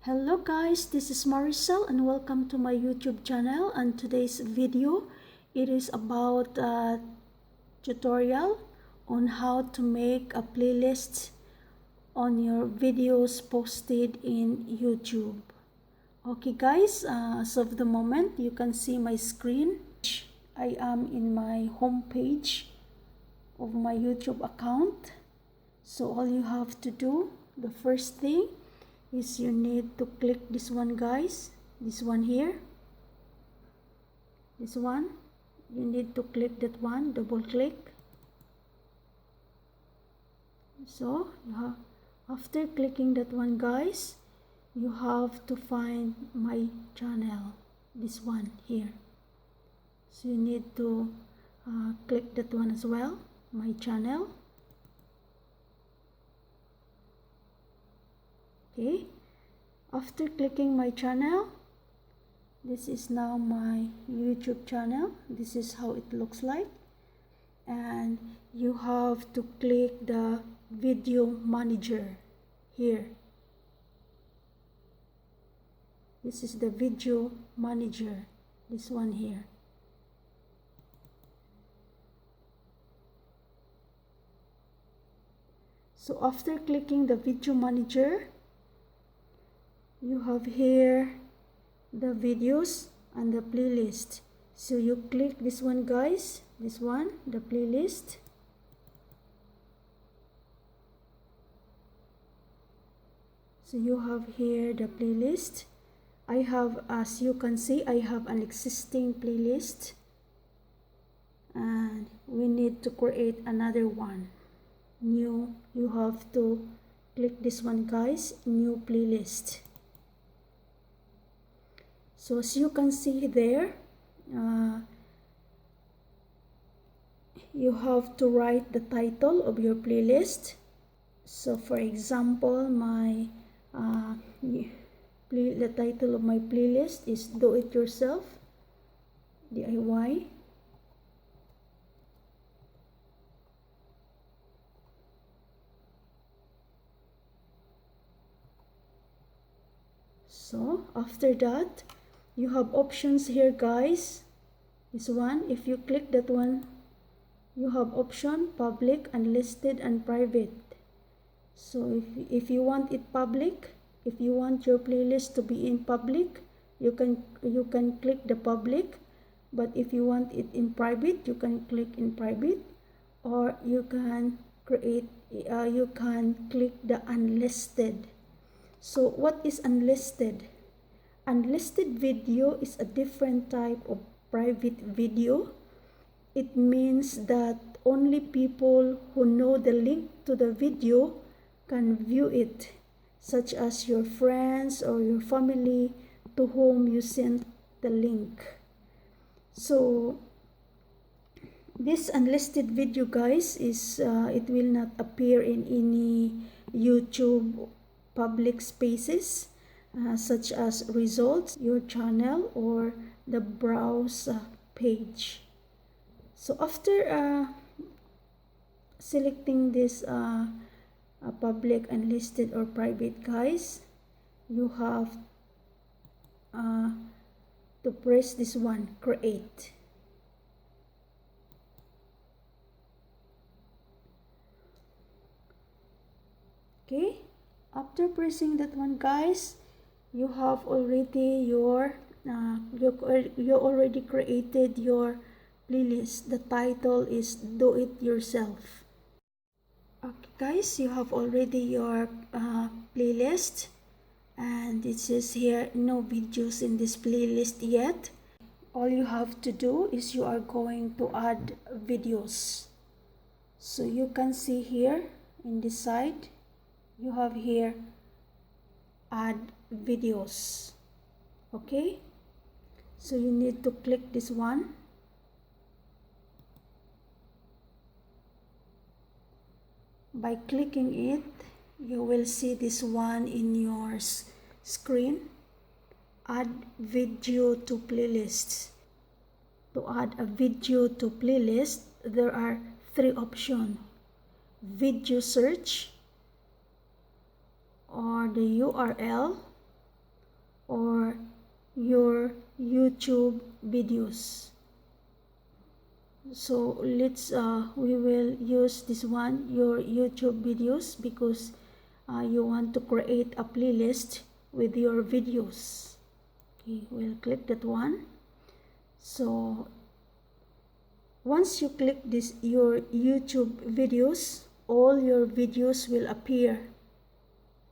Hello guys, this is Maricel and welcome to my YouTube channel. And today's video, it is about a tutorial on how to make a playlist on your videos posted in YouTube. Okay guys, as of the moment you can see my screen. I am in my home page of my YouTube account. So all you have to do, the first thing is you need to click this one guys, this one here, this one. You need to click that one, double click. So after clicking that one guys, you have to find my channel, this one here. So you need to click that one as well, my channel. Okay, after clicking my channel, this is now my YouTube channel. This is how it looks like. And you have to click the video manager here. This is the video manager, this one here. So after clicking the video manager, you have here the videos and the playlist. So you click this one guys, this one, the playlist. So you have here the playlist. I have, as you can see, I have an existing playlist and we need to create another one, new. You have to click this one guys, new playlist. So as you can see there, you have to write the title of your playlist. So for example, the title of my playlist is Do It Yourself, DIY. So after that, you have options here guys, this one. If you click that one, you have option public, unlisted, and private. So if you want it public, if you want your playlist to be in public, you can click the public. But if you want it in private, you can click in private, or you can click the unlisted. So what is unlisted? Unlisted video is a different type of private video. It means that only people who know the link to the video can view it, such as your friends or your family to whom you sent the link. So this unlisted video guys is it will not appear in any YouTube public spaces such as results, your channel, or the browse page. So after selecting this public, unlisted, or private guys, you have to press this one, create. Okay, after pressing that one guys, you have already your you already created your playlist. The title is Do It Yourself. Okay guys, you have already your playlist, and it says here no videos in this playlist yet. All you have to do is you are going to add videos. So you can see here in this side, you have here add videos. Okay, so you need to click this one. By clicking it, you will see this one in your screen, add video to playlists. To add a video to playlist, there are three options: video search, or the URL, or your YouTube videos. So we will use this one, your YouTube videos, because you want to create a playlist with your videos. Okay, we'll click that one. So once you click this, your YouTube videos, all your videos will appear.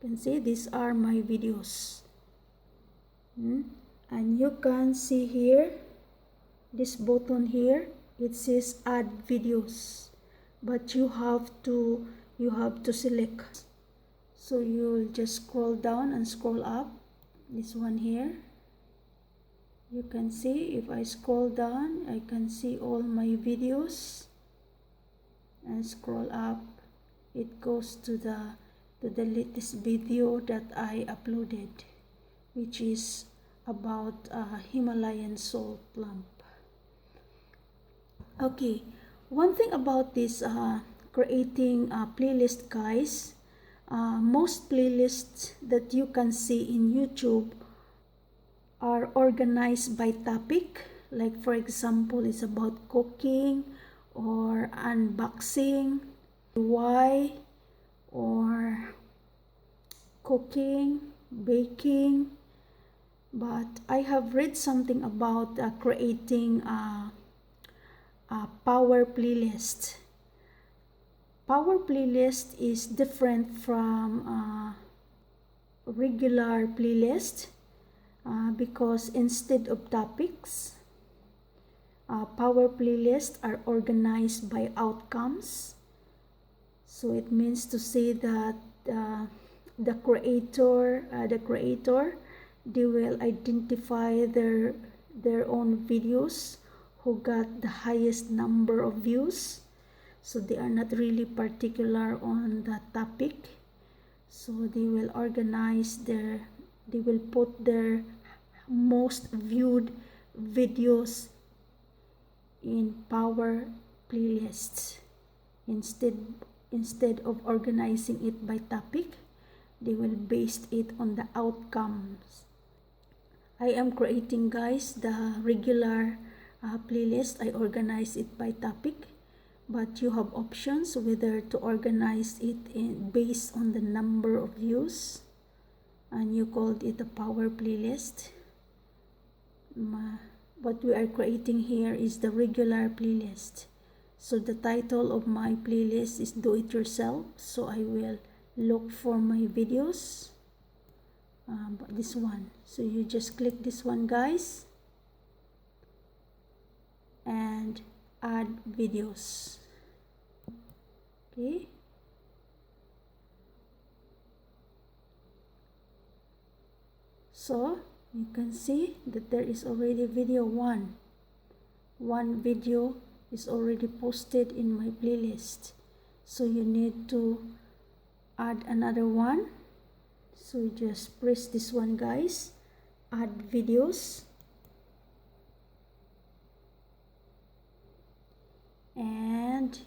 You can see these are my videos. And you can see here, this button here, it says add videos, but you have to select. So you'll just scroll down and scroll up, this one here. You can see if I scroll down, I can see all my videos, and scroll up, it goes to the latest video that I uploaded, which is about Himalayan salt lamp. Okay, one thing about this creating a playlist, guys, most playlists that you can see in YouTube are organized by topic. Like for example, it's about cooking or unboxing, DIY, or cooking, baking. But I have read something about creating a power playlist. Power playlist is different from regular playlist because instead of topics, power playlists are organized by outcomes. So it means to say that the creator, they will identify their own videos who got the highest number of views. So they are not really particular on the topic. So they will organize they will put their most viewed videos in power playlists. Instead of organizing it by topic, they will base it on the outcomes. I am creating, guys, the regular playlist. I organize it by topic, but you have options whether to organize it based on the number of views, and you called it a power playlist. What we are creating here is the regular playlist. So the title of my playlist is Do It Yourself. So I will look for my videos, this one. So you just click this one, guys, and add videos. Okay, so you can see that there is already video one video is already posted in my playlist. So you need to add another one. So just press this one, guys, add videos, and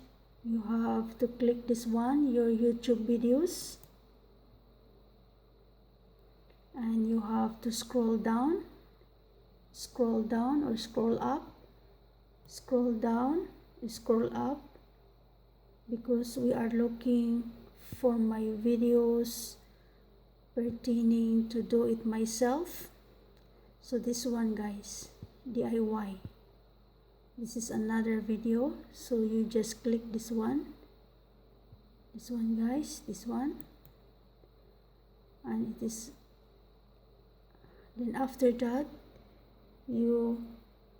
you have to click this one, your YouTube videos, and you have to scroll down or scroll up, scroll down, scroll up, because we are looking for my videos pertaining to do it myself. So this one, guys, DIY, this is another video. So you just click this one, guys, this one, and it is, then after that you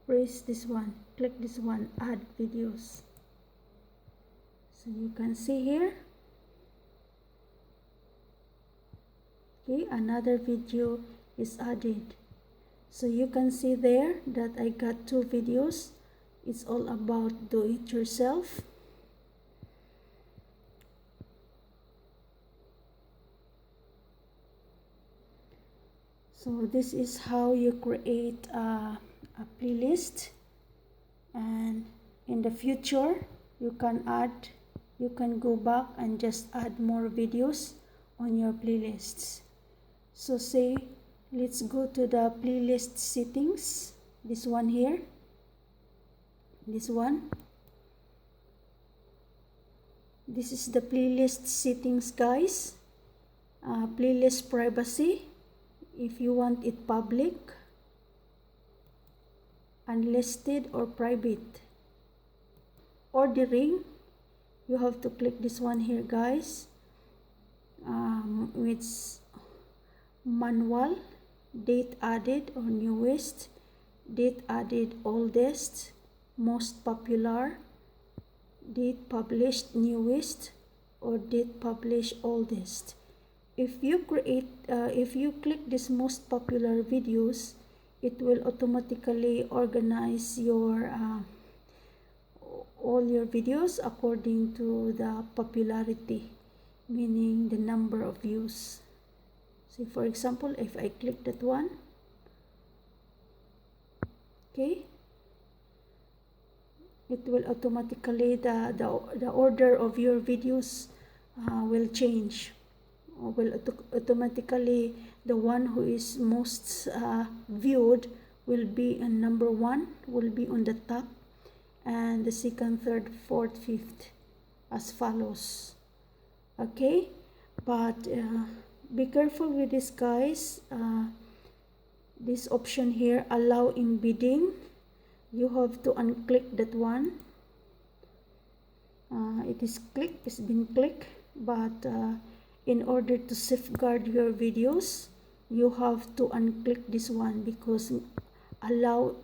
press this one, click this one, add videos. So you can see here, okay, another video is added. So you can see there that I got 2 videos. It's all about do it yourself. So this is how you create a playlist, and in the future you can go back and just add more videos on your playlists. So say let's go to the playlist settings. This one here, this one. This is the playlist settings, guys. Playlist privacy, if you want it public, unlisted, or private. Ordering, you have to click this one here, guys. It's manual, date added or newest, date added oldest, most popular, date published newest, or date published oldest. If you click this most popular videos, it will automatically organize your all your videos according to the popularity, meaning the number of views. So for example, if I click that one, okay, it will automatically, the order of your videos will change, or will automatically, the one who is most viewed will be on number 1, will be on the top, and the second, third, fourth, fifth, as follows. Okay, but be careful with this, guys. This option here, allow embedding, you have to unclick that one. It's been clicked, but in order to safeguard your videos, you have to unclick this one, because allow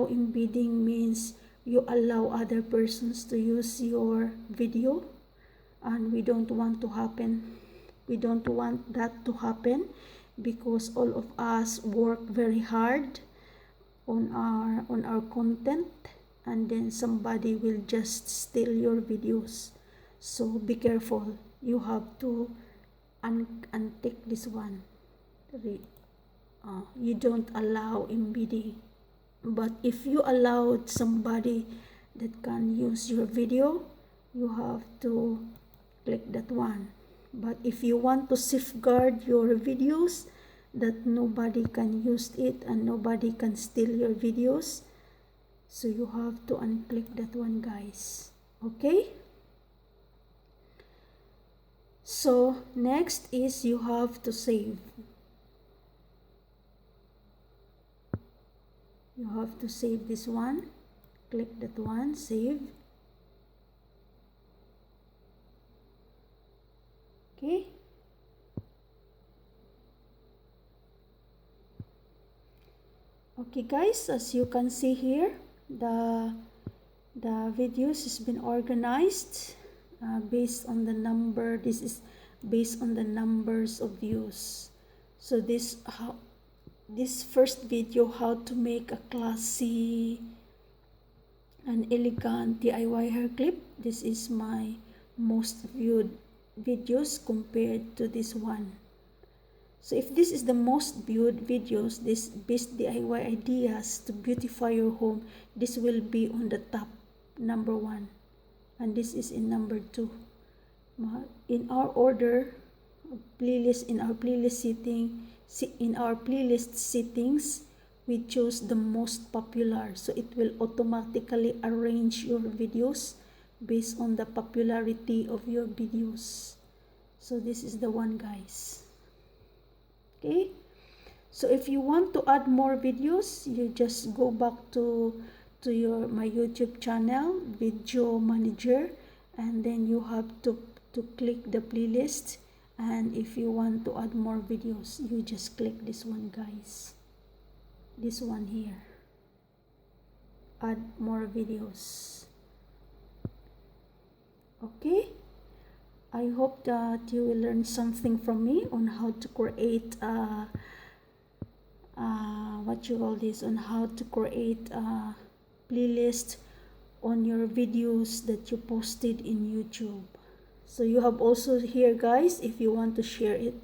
embedding means you allow other persons to use your video, and we don't want that to happen, because all of us work very hard on our content, and then somebody will just steal your videos. So be careful, you have to untick this one. You don't allow embedding. But if you allowed somebody that can use your video, you have to click that one. But if you want to safeguard your videos, that nobody can use it and nobody can steal your videos, so you have to unclick that one, guys. Okay, so next is you have to save. You have to save this one. Click that one, save. Okay, okay guys, as you can see here, the videos has been organized based on the number. This is based on the numbers of views. So this first video, how to make a classy and elegant DIY hair clip, this is my most viewed videos compared to this one. So if this is the most viewed videos, this best DIY ideas to beautify your home, this will be on the top, number 1, and this is in number 2. In our order playlist, in our playlist settings, we choose the most popular, so it will automatically arrange your videos based on the popularity of your videos. So this is the one, guys. Okay, so if you want to add more videos, you just go back to my YouTube channel, Video Manager, and then you have to click the playlist, and if you want to add more videos, you just click this one, guys, this one here, add more videos. Okay, I hope that you will learn something from me on how to create on how to create a playlist on your videos that you posted in YouTube. So you have also here, guys, if you want to share it,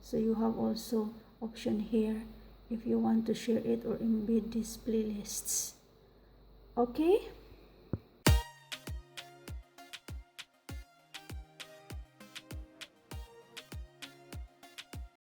so you have also option here if you want to share it or embed these playlists. Okay.